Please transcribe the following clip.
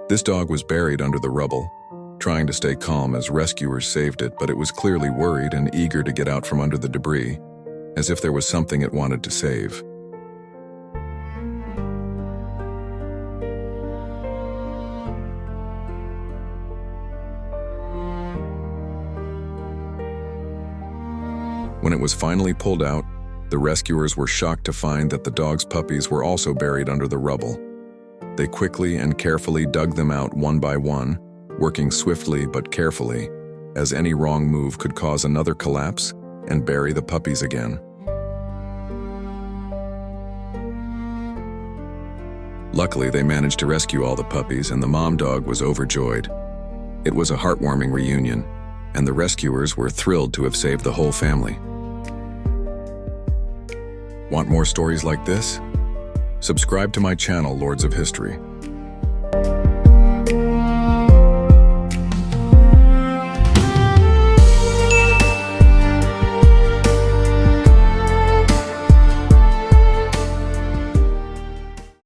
This dog was buried under the rubble, trying to stay calm as rescuers saved it, but it was clearly worried and eager to get out from under the debris, as if there was something it wanted to save. When it was finally pulled out, the rescuers were shocked to find that the dog's puppies were also buried under the rubble. They quickly and carefully dug them out one by one, working swiftly but carefully, as any wrong move could cause another collapse and bury the puppies again. Luckily, they managed to rescue all the puppies, and the mom dog was overjoyed. It was a heartwarming reunion, and the rescuers were thrilled to have saved the whole family. Want more stories like this? Subscribe to my channel, Lords of History.